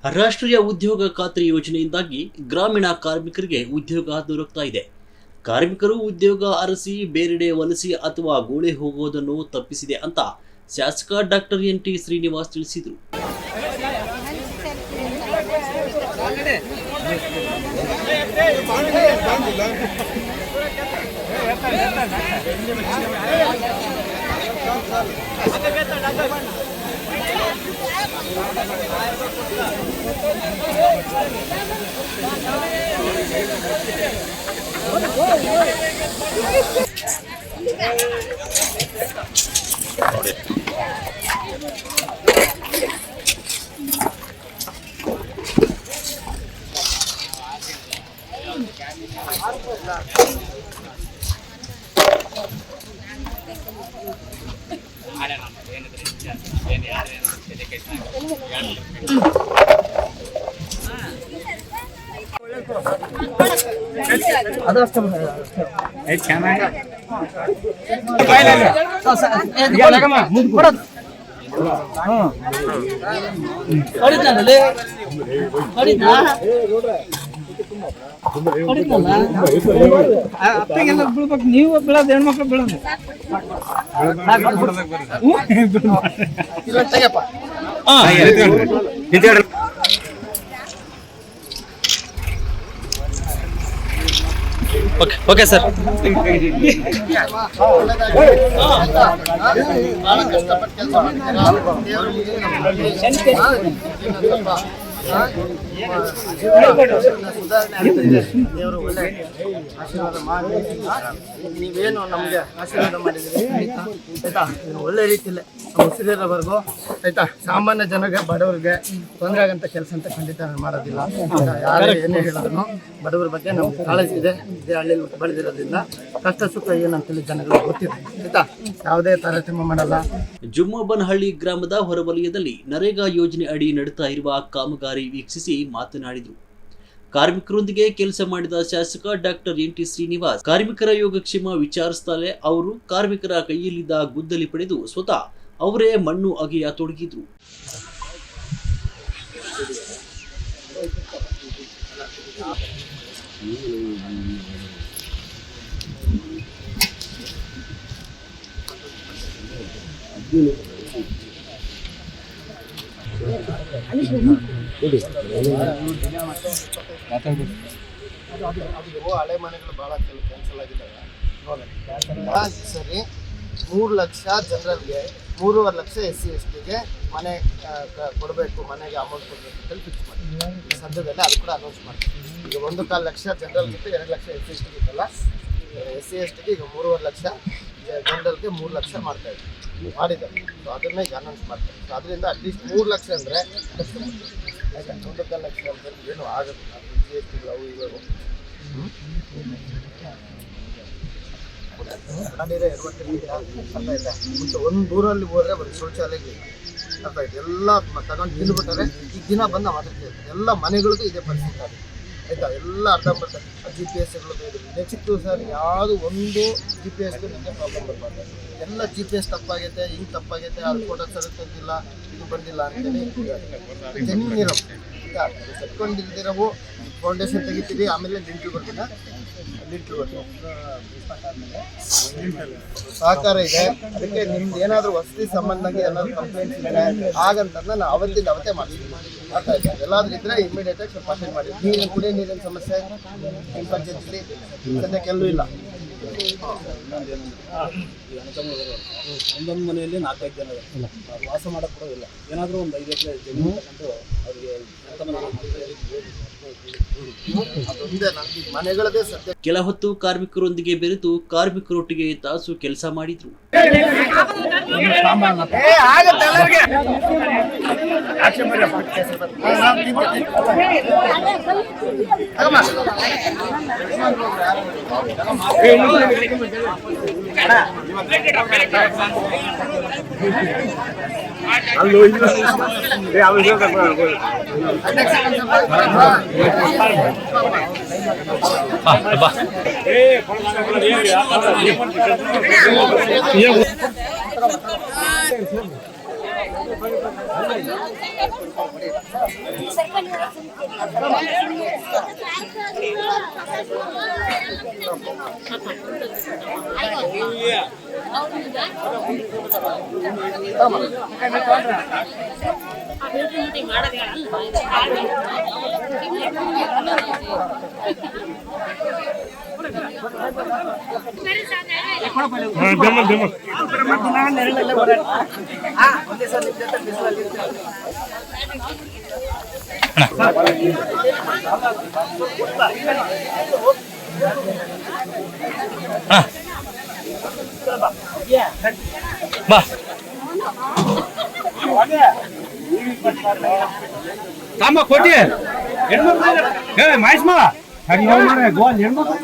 ರಾಷ್ಟ್ರೀಯ ಉದ್ಯೋಗ ಖಾತ್ರಿ ಯೋಜನೆಯಿಂದಾಗಿ ಗ್ರಾಮೀಣ ಕಾರ್ಮಿಕರಿಗೆ ಉದ್ಯೋಗ ದೊರಕ್ತಾ ಇದೆ. ಕಾರ್ಮಿಕರು ಉದ್ಯೋಗ ಅರಸಿ ಬೇರೆಡೆ ವಲಸೆ ಅಥವಾ ಗೋಳೆ ಹೋಗುವುದನ್ನು ತಪ್ಪಿಸಿದೆ ಅಂತ ಶಾಸಕ ಡಾಕ್ಟರ್ ಎನ್.ಟಿ. ಶ್ರೀನಿವಾಸ್ ತಿಳಿಸಿದರು. ನೀವು ಬೆಳದ ಹೆಣ್ಮಕ್ಳು ಬೆಳದ ಓಕೆ ಸರ್. ದೇವರು ಒಳ್ಳೆ ಆಶೀರ್ವಾದ ಮಾಡಿ ನೀವೇನು ನಮಗೆ ಆಶೀರ್ವಾದ ಮಾಡಿದ್ರಿ ಆಯ್ತಾ. ಒಳ್ಳೆ ರೀತಿಯಲ್ಲಿ ಉಸಿರಿರೋವರೆಗೂ ಆಯ್ತಾ ಸಾಮಾನ್ಯ ಜನಗೆ ಬಡವರಿಗೆ ತೊಂದರೆ ಆಗಂತ ಕೆಲಸ ಅಂತ ಖಂಡಿತ ಮಾಡೋದಿಲ್ಲ. ಯಾರು ಏನೇ ಹೇಳಿದ್ರು ಬಡವರ ಬಗ್ಗೆ ನಮ್ಗೆ ಕಾಳಜಿ ಇದೆ. ಇದೇ ಹಳ್ಳಿಯಲ್ಲಿ ಬೆಳೆದಿರೋದ್ರಿಂದ ಕಷ್ಟ ಸುಖ ಏನಂತೇಳಿ ಜನಗಳಿಗೆ ಗೊತ್ತಿದೆ ಆಯ್ತಾ. ಯಾವುದೇ ತಾರತಮ್ಯ ಮಾಡಲ್ಲ. ಜುಮ್ಮಬನಹಳ್ಳಿ ಗ್ರಾಮದ ಹೊರವಲಯದಲ್ಲಿ ನರೇಗಾ ಯೋಜನೆ ಅಡಿ ನಡೆಯುತ್ತಾ ಇರುವ ಕಾಮಗಾರಿ ವೀಕ್ಷಿಸಿ ಮಾತನಾಡಿದರು. ಕಾರ್ಮಿಕರೊಂದಿಗೆ ಕೆಲಸ ಮಾಡಿದ ಶಾಸಕ ಡಾಕ್ಟರ್ ಎನ್.ಟಿ. ಶ್ರೀನಿವಾಸ್ ಕಾರ್ಮಿಕರ ಯೋಗಕ್ಷೇಮ ವಿಚಾರಿಸುತ್ತಲೇ ಅವರು ಕಾರ್ಮಿಕರ ಕೈಯಲ್ಲಿದ್ದ ಗುದ್ದಲಿ ಪಡೆದು ಸ್ವತಃ ಅವರೇ ಮಣ್ಣು ಅಗೆಯ ತೊಡಗಿದ್ರು. ಹಳೆ ಮನೆಗಳು ಬಹಳ ಕ್ಯಾನ್ಸಲ್ ಆಗಿದ್ದಾವೆ. ಸರಿ 3 ಲಕ್ಷ ಜನರಲ್ಗೆ 3.5 ಲಕ್ಷ SC STಗೆ ಮನೆ ಕೊಡಬೇಕು, ಮನೆಗೆ ಅಮೌಂಟ್ ಕೊಡಬೇಕು ಅಂತ ಫಿಕ್ಸ್ ಮಾಡಿ ಸದ್ಯದಲ್ಲೇ ಅದು ಕೂಡ ಅನೌನ್ಸ್ ಮಾಡ್ತೀವಿ. ಈಗ 1.25 ಲಕ್ಷ ಜನರಲ್ಗಿಂತ 2 ಲಕ್ಷ SC ST ಇತ್ತಲ್ಲ, SC STಗೆ ಈಗ 3.5 ಲಕ್ಷ, ಜನರಲ್ಗೆ 3 ಲಕ್ಷ ಮಾಡ್ತಾ ಇದ್ದೀವಿ ಮಾಡಿದ್ದಾರೆ. ಸೊ ಅದನ್ನ ಈಗ ಅನೌನ್ಸ್ ಮಾಡ್ತಾರೆ. ಸೊ ಅದರಿಂದ ಅಟ್ಲೀಸ್ಟ್ 3 ಲಕ್ಷ ಅಂದರೆ ಆಯ್ತಾ. 1.25 ಲಕ್ಷ ಅಂತ ಏನು ಆಗೋದಿಲ್ಲ. GST ಅವು ಇವು ಒಂದು ಊರಲ್ಲಿ ಹೋದ್ರೆ ಬರೀ ಶೌಚಾಲಯ ಅರ್ಥ ಆಯ್ತು. ಎಲ್ಲ ತಗೊಂಡು ತಿಂದುಬಿಟ್ಟಾರೆ. ಈಗ ದಿನ ಬಂದು ಮಾತಾಡ್ತಿರ್ತಾರೆ. ಎಲ್ಲ ಮನೆಗಳಿಗೂ ಇದೇ ಪರಿಸ್ಥಿತಿ ಆಗಿದೆ ಆಯ್ತಾ. ಎಲ್ಲ ಅರ್ಧಂಬರ್ಧ GPS ನೆಕ್ಸ್ಟು ಸರ್ ಯಾವುದು ಒಂದು GPS ನಿಮಗೆ ಪ್ರಾಬ್ಲಮ್ ಬರಬಾರ್ದು. ಎಲ್ಲ GPS ತಪ್ಪಾಗೈತೆ, ಹಿಂಗೆ ತಪ್ಪಾಗೈತೆ, ಅದು ಫೋಟೋ ಸರ್ ತಂದಿಲ್ಲ, ಇದು ಬಂದಿಲ್ಲ ಅಂತೇಳಿ ಜಮೀನು ಇರೋ ಆಯ್ತಾ. ಸತ್ಕೊಂಡಿದ್ದೀರವು ಫೌಂಡೇಶನ್ ತೆಗಿತೀವಿ, ಆಮೇಲೆ ಲಿಂಟ್ಲು ಬರ್ತೀವಿ. ಸಹಕಾರ ಇದೆ. ಅದಕ್ಕೆ ನಿಮ್ದು ಏನಾದರೂ ವಸತಿ ಸಂಬಂಧಕ್ಕೆ ಏನಾದರೂ ಕಂಪ್ಲೇಂಟ್ಸ್ ಇದ್ದರೆ ಹಾಗಂತಂದ್ರೆ ನಾವು ಅವತ್ತಿಂದ ಅವತ್ತೇ ಮಾಡ್ತೀವಿ. ಆಗ್ತಾ ಇದೆ ಎಲ್ಲಾದ್ರೂ ಇದ್ದರೆ ಇಮಿಡಿಯೇಟಾಗಿ ಸ್ವಲ್ಪ ಅಟೆಂಡ್ ಮಾಡಿ. ನೀರಿನ ಕುಡಿಯೋ ನೀರಿನ ಸಮಸ್ಯೆ ನಿಮ್ಮ ಪಂಚಾಯತಿಲಿ ಸದ್ಯಕ್ಕೆ ಎಲ್ಲೂ ಇಲ್ಲ. ಒಂದೊಂದು ಮನೆಯಲ್ಲಿ 4-5 ಜನ ವಾಸ ಮಾಡೋಕ್ಕೆ ಕೂಡ ಇಲ್ಲ. ಏನಾದರೂ ಒಂದು 5 ಎಕರೆ ಜಮೀನು ತಗೊಂಡು ಅವರಿಗೆ ಮನೆಗಳದೇ ಸದ್ಯ. ಕೆಲ ಹೊತ್ತು ಕಾರ್ಮಿಕರೊಂದಿಗೆ ಬೆರೆತು ಕಾರ್ಮಿಕರೊಟ್ಟಿಗೆ ತಾಸು ಕೆಲಸ ಮಾಡಿದ್ರು. ತಾಂಬ ಕೊಟ್ಟಿ ಹೆಣ್ಮಕ್ಳು ಮಾಯಿಸ್ಮ ಗೋಲ್ ಹೆಣ್ಮಕ್ಳು